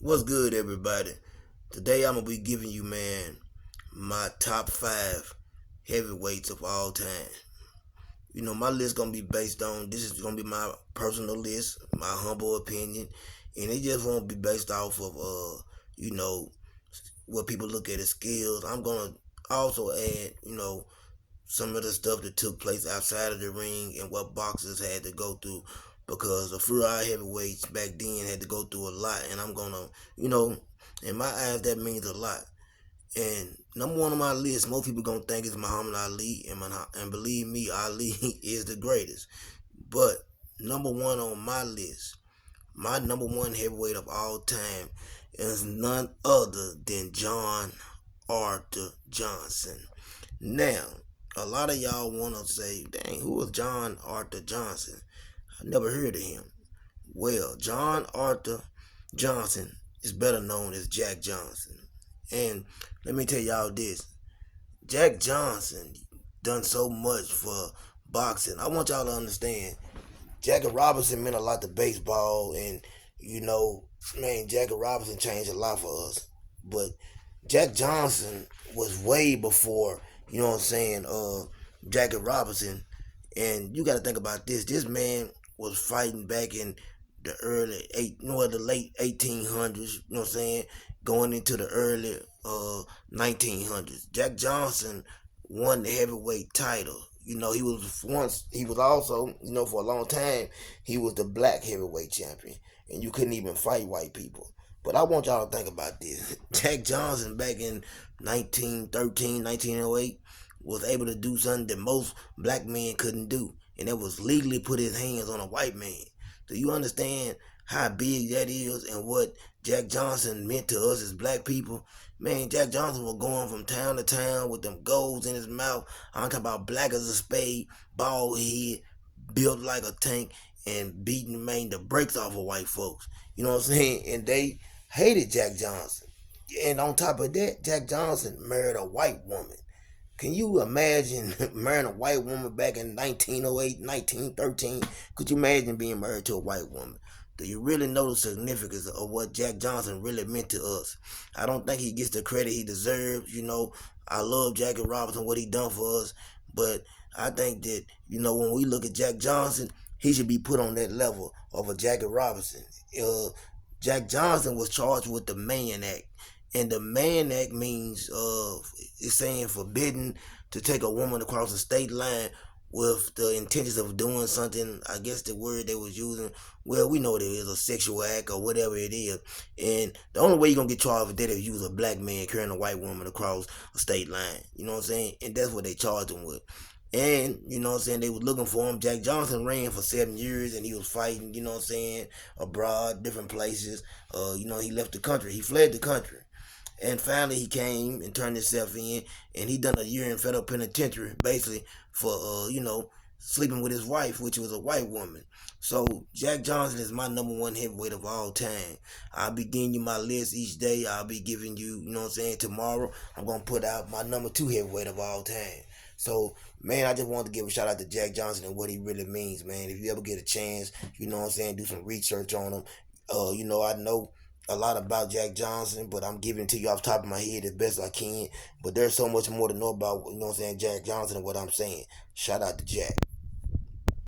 What's good, everybody? Today I'm gonna be giving you, man, my top five heavyweights of all time. My list gonna be based on this is gonna be my personal list, my humble opinion, and it just won't be based off of you know, what people look at as skills. I'm gonna also add, some of the stuff that took place outside of the ring and what boxers had to go through because the few our heavyweights back then had to go through a lot, and I'm gonna, you know, in my eyes that means a lot. And number one on my list, most people gonna think is Muhammad Ali, and believe me, Ali is the greatest. But number one on my list, my number one heavyweight of all time, is none other than John Arthur Johnson. Now, a lot of y'all want to say, dang, who was John Arthur Johnson? I never heard of him. Well, John Arthur Johnson is better known as Jack Johnson. And let me tell y'all this, Jack Johnson done so much for boxing. I want y'all to understand, Jackie Robinson meant a lot to baseball, and you know, man, Jackie Robinson changed a lot for us. But Jack Johnson was way before, Jackie Robinson. And you got to think about this. This man was fighting back in the late 1800s. You know what I'm saying? Going into the early 1900s. Jack Johnson won the heavyweight title. He was also, for a long time, he was the black heavyweight champion, and you couldn't even fight white people. But I want y'all to think about this. Jack Johnson back in 1913, 1908 was able to do something that most black men couldn't do, and that was legally put his hands on a white man. Do you understand how big that is and what Jack Johnson meant to us as black people? Man, Jack Johnson was going from town to town with them golds in his mouth. I'm talking about black as a spade, bald head, built like a tank, and beating, man, the brakes off of white folks. You know what I'm saying? And they hated Jack Johnson. And on top of that, Jack Johnson married a white woman. Can you imagine marrying a white woman back in 1908, 1913? Could you imagine being married to a white woman? Do you really know the significance of what Jack Johnson really meant to us? I don't think he gets the credit he deserves. I love Jackie Robinson, what he done for us, but I think that, when we look at Jack Johnson, he should be put on that level of a Jackie Robinson. Jack Johnson was charged with the Mann Act. And the Mann Act means it's saying forbidden to take a woman across the state line with the intentions of doing something. I guess the word they was using, well, we know that it is a sexual act or whatever it is. And the only way you're going to get charged with that is you was a black man carrying a white woman across a state line. You know what I'm saying? And that's what they charged him with. And, they was looking for him. Jack Johnson ran for 7 years and he was fighting, abroad, different places. He left the country. He fled the country. And finally he came and turned himself in, and he done a year in federal penitentiary, basically, for, sleeping with his wife, which was a white woman. So Jack Johnson is my number one heavyweight of all time. I'll be giving you my list each day. I'll be giving you, tomorrow I'm going to put out my number two heavyweight of all time. So, man, I just wanted to give a shout out to Jack Johnson and what he really means, man. If you ever get a chance, do some research on him. I know a lot about Jack Johnson, but I'm giving it to you off the top of my head as best I can. But there's so much more to know about, Jack Johnson and what I'm saying. Shout out to Jack.